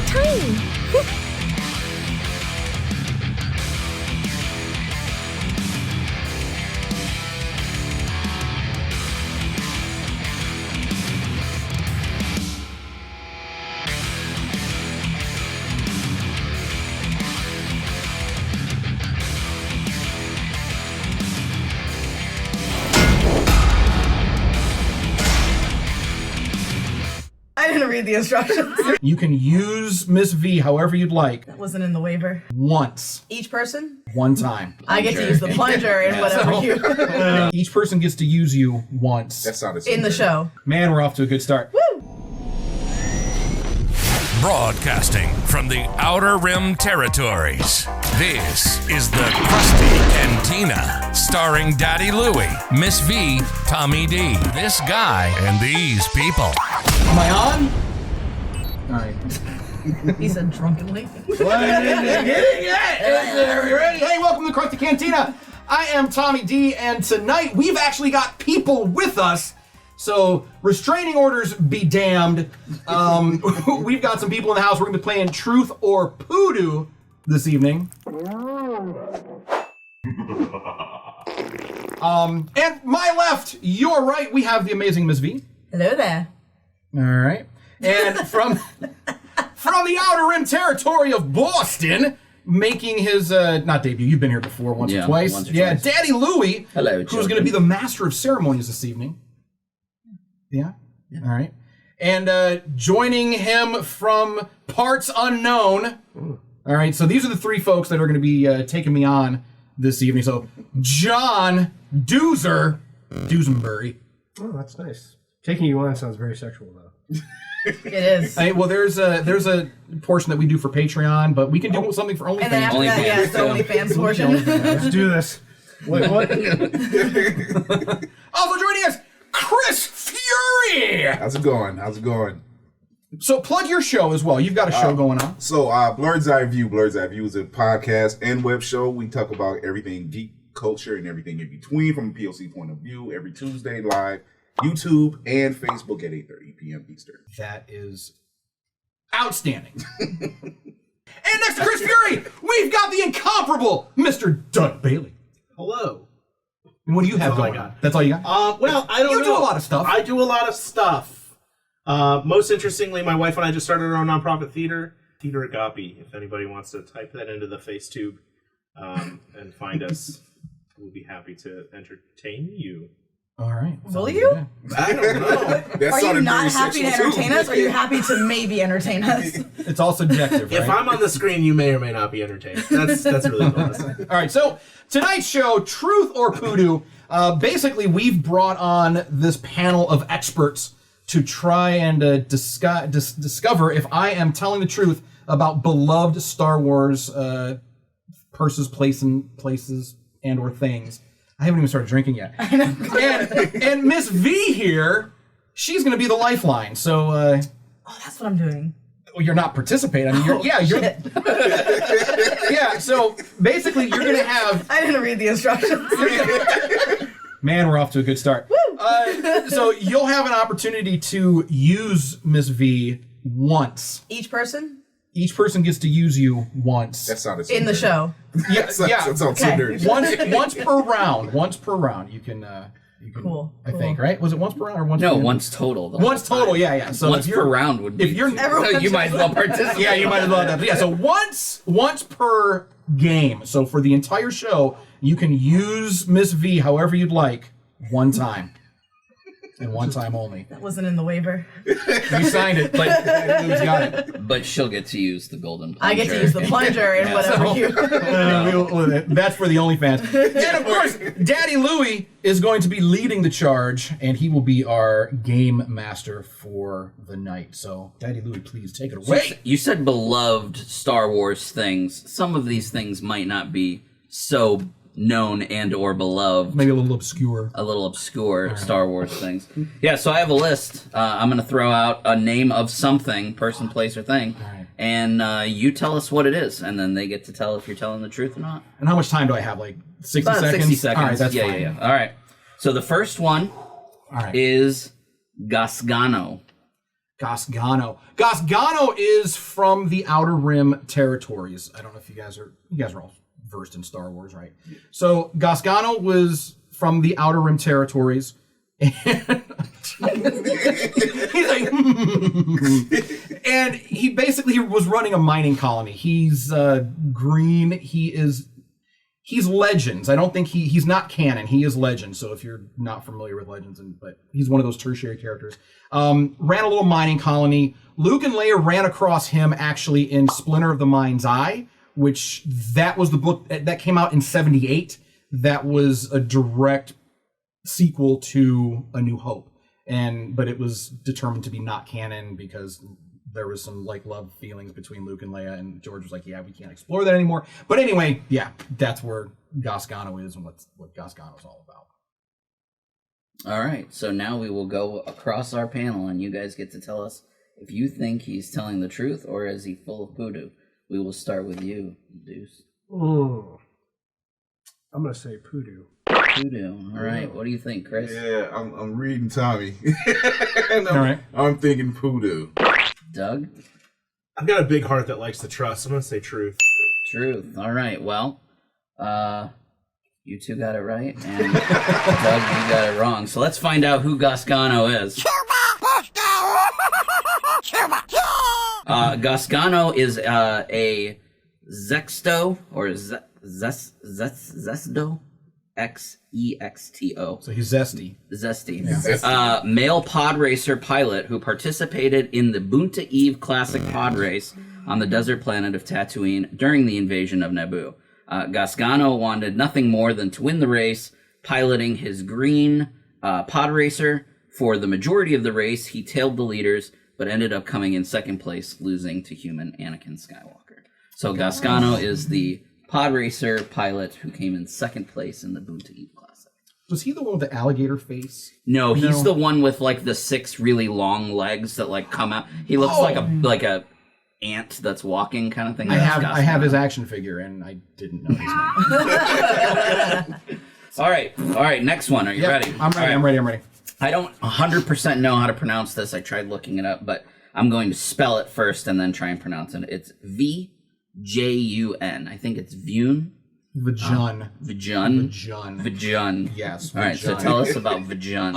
so tiny. I didn't read the instructions. You can use Miss V however you'd like. That wasn't in the waiver. Once. Each person? One time. I get to use the plunger and whatever you... Each person gets to use you once. That sounded in the show. Man, we're off to a good start. Woo! Broadcasting from the Outer Rim territories, this is the Crusty Cantina, starring Daddy Louie, Miss V, Tommy D, this guy, and these people. Am I on? All right. He said drunkenly. What? Are you ready? Hey, welcome to the Crusty Cantina. I am Tommy D, and tonight we've actually got people with us. So, restraining orders be damned. We've got some people in the house. We're going to be playing Truth or Poodoo this evening. And my left, your right, we have the amazing Miss V. Hello there. All right. And from the Outer Rim territory of Boston, making his, not debut, you've been here before once or twice. Once or twice. Daddy Louie. Hello, who's going to be the master of ceremonies this evening. Yeah? All right. And joining him from parts unknown. Ooh. All right, so these are the three folks that are going to be taking me on this evening. So, John Duesenberry. Oh, that's nice. Taking you on sounds very sexual, though. It is. Well, there's a portion that we do for Patreon, but we can do something for OnlyFans. And then after that, yeah, it's the OnlyFans portion. Let's do this. Wait, what? Also joining us, Chris Fury! How's it going? So plug your show as well. You've got a show going on. So Blurred's Eye View. Blurred's Eye View is a podcast and web show. We talk about everything geek culture and everything in between from a POC point of view every Tuesday live, YouTube and Facebook at 8:30 p.m. Eastern. That is outstanding. And next to Chris Fury, we've got the incomparable Mr. Doug Bailey. Hello. And what do you have That's all going I got. on? That's all you got? Well, I don't know. You do a lot of stuff. I do a lot of stuff. Most interestingly, my wife and I just started our own nonprofit theater Agape. If anybody wants to type that into the FaceTube and find us, we'll be happy to entertain you. All right. Will you? I don't know. That Are you sounded not very happy to sexual, entertain too. us? Or are you happy to maybe entertain us? It's all subjective, right? If I'm on the screen, you may or may not be entertained. That's really cool to say. All right, so tonight's show, Truth or Poodoo, basically we've brought on this panel of experts to try and discover if I am telling the truth about beloved Star Wars places, and or things. I haven't even started drinking yet. And Miss V here, she's going to be the lifeline. So, Oh, that's what I'm doing. well, you're not participating. I mean, you're yeah. So basically, you're going to have. I didn't read the instructions. Man, we're off to a good start. So you'll have an opportunity to use Miss V once. Each person? Each person gets to use you once. That sounded In the show. Yeah, That sounds so dirty. once per round. Once per round. You can. Cool. I think, right? Was it once per round or once? No, per once total. Once total. Yeah. So once per round would be. If you're so you might as well participate. Yeah, you might as well. Yeah. So once per game. So for the entire show, you can use Miss V however you'd like, one time. And one time only. That wasn't in the waiver. You signed it, but who's got it? But she'll get to use the golden plunger. I get to use the plunger and whatever you... That's for the OnlyFans. And of course, Daddy Louie is going to be leading the charge, and he will be our game master for the night. So, Daddy Louie, please take it away. You said beloved Star Wars things. Some of these things might not be so known and or beloved. Maybe a little obscure. A little obscure Star Wars things. Yeah, so I have a list. I'm going to throw out a name of something, person, place, or thing, and you tell us what it is, and then they get to tell if you're telling the truth or not. And how much time do I have? Like 60 About seconds? 60 seconds. All right, that's fine. Yeah. All right. So the first one is Gasgano. Gasgano. Gasgano is from the Outer Rim territories. I don't know if you guys are all versed in Star Wars, right? Yeah. So Gasgano was from the Outer Rim territories. And he's like, and he basically was running a mining colony. He's green. He's Legends. I don't think he's not canon. He is Legends. So if you're not familiar with Legends, but he's one of those tertiary characters. Ran a little mining colony. Luke and Leia ran across him actually in Splinter of the Mind's Eye, which that was the book that came out in 1978. That was a direct sequel to A New Hope. But it was determined to be not canon because there was some like love feelings between Luke and Leia, and George was like, yeah, we can't explore that anymore. But anyway, yeah, that's where Gasgano is and what Gasgano is all about. All right, so now we will go across our panel, and you guys get to tell us if you think he's telling the truth or is he full of poodoo. We will start with you, Deuce. I'm gonna say poodoo. Poodoo. All right, what do you think, Chris? Yeah, I'm reading Tommy. All right. I'm thinking Poodoo. Doug? I've got a big heart that likes to trust. I'm going to say truth. Truth. All right, well, you two got it right, and Doug, you got it wrong. So let's find out who Gasgano is. Gasgano is a Zexto, or Zesto? Xexto. So he's zesty. Zesty. Yeah. Male pod racer pilot who participated in the Boonta Eve Classic pod race on the desert planet of Tatooine during the invasion of Naboo. Gasgano wanted nothing more than to win the race, piloting his green pod racer. For the majority of the race, he tailed the leaders, but ended up coming in second place, losing to human Anakin Skywalker. So Gasgano is the pod racer pilot who came in second place in the Boonta Eve Classic. Was he the one with the alligator face? No, he's the one with like the 6 really long legs that like come out. He looks like a ant that's walking kind of thing. I have his action figure, and I didn't know his name. All right. Next one. Are you ready? I'm ready. All right. I'm ready. I don't 100% know how to pronounce this. I tried looking it up, but I'm going to spell it first and then try and pronounce it. It's Vjun. I think it's Vjun. Vajun. Vajun. Vajun. Vajun. Yes. All right, so tell us about Vajun.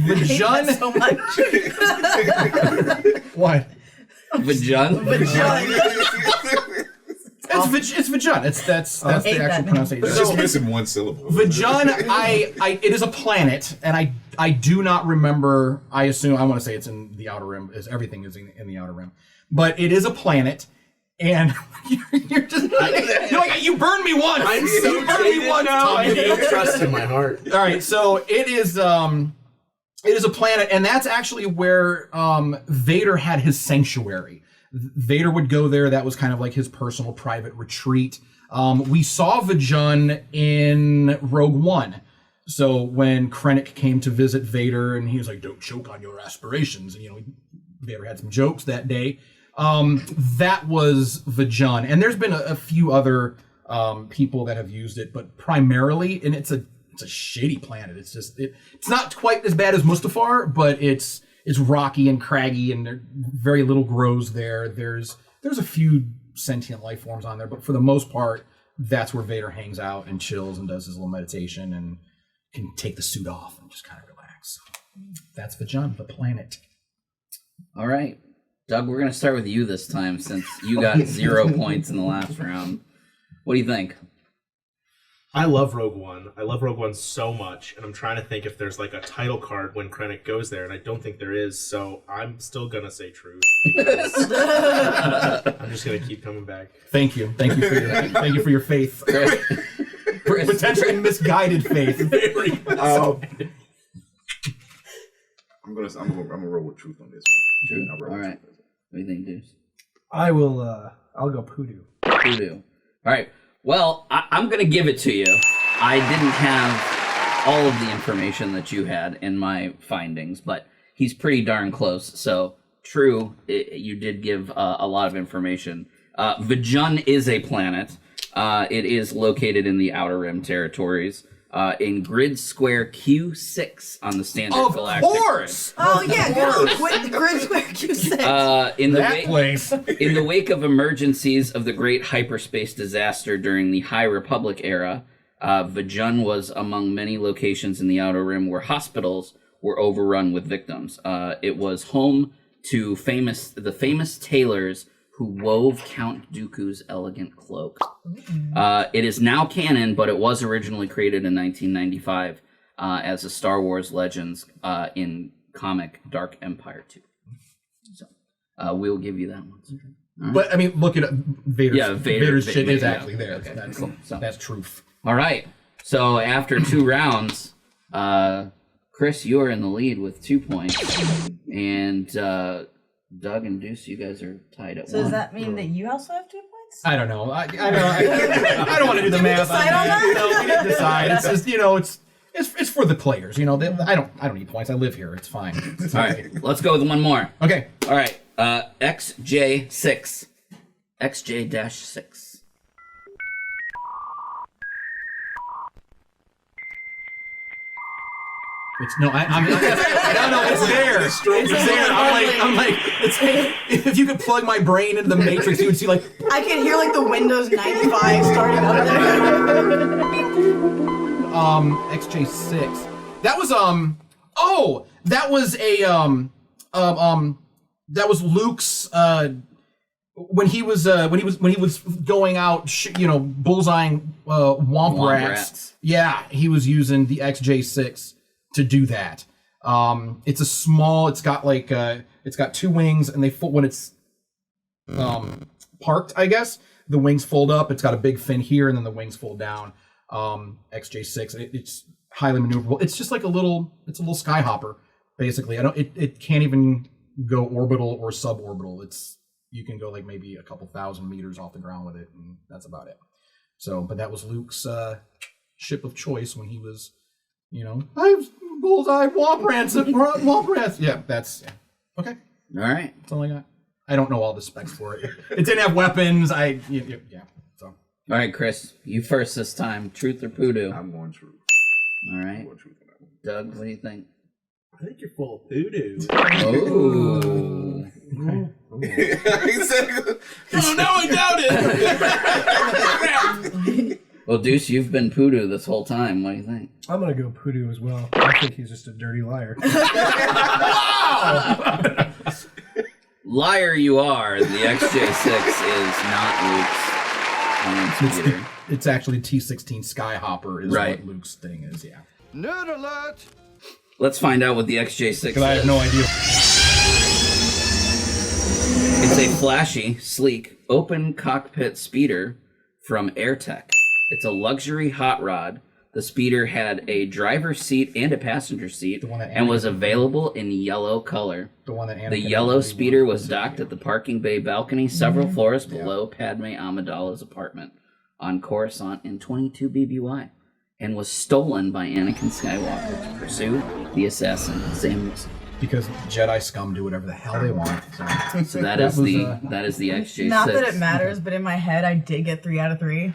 Vajun. So much. What? Vajun? It's Vajun. That's the actual pronunciation. It's just missing one syllable. Vajun, it is a planet, and I do not remember. I want to say it's in the Outer Rim. Everything is in the Outer Rim, but it is a planet. And you're just like, you burned me once. I'm so jaded now. I have no trust in my heart. All right, so it is a planet, and that's actually where Vader had his sanctuary. Vader would go there. That was kind of like his personal private retreat. We saw Vajun in Rogue One. So when Krennic came to visit Vader, and he was like, "Don't choke on your aspirations," and Vader had some jokes that day. That was Vajun, and there's been a few other people that have used it, but primarily, and it's a shitty planet. It's just it's not quite as bad as Mustafar, but it's rocky and craggy, and there very little grows there. There's a few sentient life forms on there, but for the most part, that's where Vader hangs out and chills and does his little meditation and can take the suit off and just kind of relax. That's Vajun, the planet. All right. Doug, we're going to start with you this time since you got 0 points in the last round. What do you think? I love Rogue One. I love Rogue One so much, and I'm trying to think if there's like a title card when Krennic goes there, and I don't think there is, so I'm still going to say truth. I'm just going to keep coming back. Thank you for your faith. Potentially misguided faith. I'm gonna roll with truth on this one. True. All right. What do you think, Deuce? I will. I'll go Poodoo. Poodoo. All right. Well, I'm going to give it to you. I didn't have all of the information that you had in my findings, but he's pretty darn close. So, true, you did give a lot of information. Vajun is a planet. It is located in the Outer Rim territories. in grid square Q6 on the standard Of galactic course! Oh yeah, grid square Q6. grid. In the That place. in the wake of emergencies of the great hyperspace disaster during the High Republic era, Vajun was among many locations in the Outer Rim where hospitals were overrun with victims. It was home to the famous tailors who wove Count Dooku's elegant cloak. It is now canon, but it was originally created in 1995 as a Star Wars Legends in comic Dark Empire 2. So we'll give you that one. Right. But I mean, look at Vader's shit Vader, is actually yeah. there. Okay, That's, cool. So- that's truth. All right. So after 2 rounds, Chris, you are in the lead with 2 points, and Doug and Deuce, you guys are tied at 1. So does that mean that you also have 2 points? I don't know. I don't want to do the math. decide on that? No, we didn't decide. It's just it's for the players. I don't need points. I live here. It's fine. It's All right. Let's go with one more. Okay. All right. XJ6. XJ-6. It's no, I'm no, it's there. It's there. I'm like, if you could plug my brain into the Matrix, you would see like. I can hear like the Windows 95 starting up there. XJ6. That was that was a that was Luke's when he was going out bullseyeing womp rats. Yeah, he was using the XJ6 to do that. It's a small, it's got 2 wings, and they when it's parked, I guess, the wings fold up. It's got a big fin here, and then the wings fold down. XJ6, it's highly maneuverable. It's just like it's a little skyhopper, basically. It can't even go orbital or suborbital. You can go like maybe a couple thousand meters off the ground with it, and that's about it. So, but that was Luke's ship of choice when he was, I have bullseye womp rats. Yeah, okay. All right. That's all I got. I don't know all the specs for it. It didn't have weapons. So. All right, Chris, you first this time. Truth or Poodoo? I'm going truth. All right. Doug, what do you think? I think you're full of Poodoo. Oh. He said, Oh, no, I doubt it. Well, Deuce, you've been Poodoo this whole time. What do you think? I'm gonna go Poodoo as well. I think he's just a dirty liar. Liar you are. The XJ6 is not Luke's speeder. It's actually T-16 Skyhopper is Right. what Luke's thing is, yeah. Nerd alert! Let's find out what the XJ6 Because I have no idea. It's a flashy, sleek, open cockpit speeder from AirTech. It's a luxury hot rod. The speeder had a driver's seat and a passenger seat and was available in yellow color. The yellow speeder was docked at the parking bay balcony several floors below Padme Amidala's apartment on Coruscant in 22 BBY and was stolen by Anakin Skywalker to pursue the assassin Sam Wilson. Because Jedi scum do whatever the hell they want. So that is the XJ6. Not that it matters, but in my head, I did get 3 out of 3.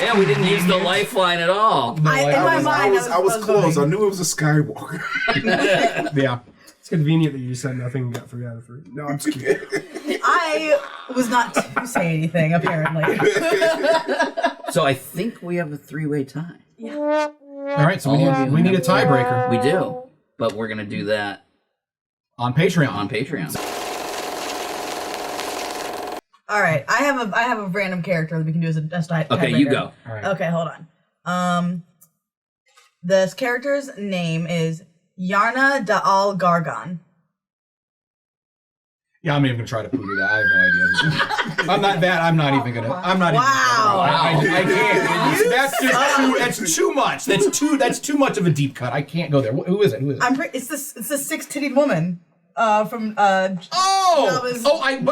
Yeah, we didn't use the lifeline at all. In my mind, I was close. I knew it was a Skywalker. Yeah. It's convenient that you said nothing and got 3 out of 3. No, I'm just kidding. I was not to say anything, apparently. So I think we have a 3-way tie. All right, so we need a tiebreaker. We do, but we're gonna do that on Patreon. On Patreon. All right, I have a random character that we can do as a tiebreaker. Okay, you go. All right. Okay, hold on. This character's name is Yarna Da'al Gargan. Yeah, I'm not even gonna try to prove that. I have no idea. I'm not that. I'm not even gonna. I'm not. Wow. Even, I can't. That's just too. That's too much. That's too much of a deep cut. I can't go there. Who is it? It's this 6-titted woman. From but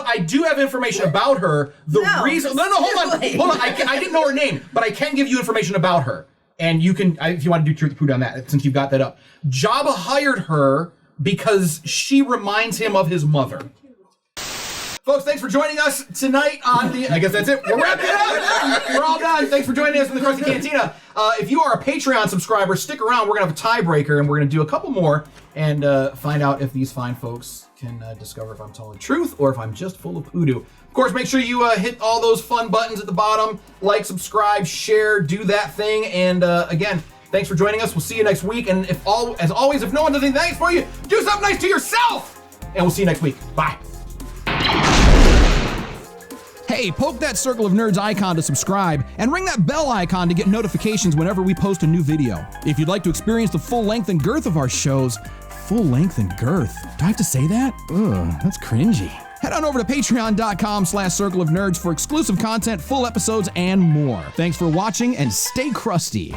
I do have information about her. Hold on. I didn't know her name, but I can give you information about her, and you can if you want to do truth or Poodoo on that since you've got that up. Jabba hired her because she reminds him of his mother. Folks, thanks for joining us tonight on the... I guess that's it. We're wrapping it up. We're all done. Thanks for joining us in the Crusty Cantina. If you are a Patreon subscriber, stick around. We're going to have a tiebreaker, and we're going to do a couple more and find out if these fine folks can discover if I'm telling the truth or if I'm just full of poodoo. Of course, make sure you hit all those fun buttons at the bottom. Like, subscribe, share, do that thing. And again, thanks for joining us. We'll see you next week. And as always, if no one does anything nice for you, do something nice to yourself. And we'll see you next week. Bye. Hey, poke that Circle of Nerds icon to subscribe, and ring that bell icon to get notifications whenever we post a new video. If you'd like to experience the full length and girth of our shows, full length and girth. Do I have to say that? Ugh, that's cringy. Head on over to patreon.com/Circle of Nerds for exclusive content, full episodes, and more. Thanks for watching, and stay crusty.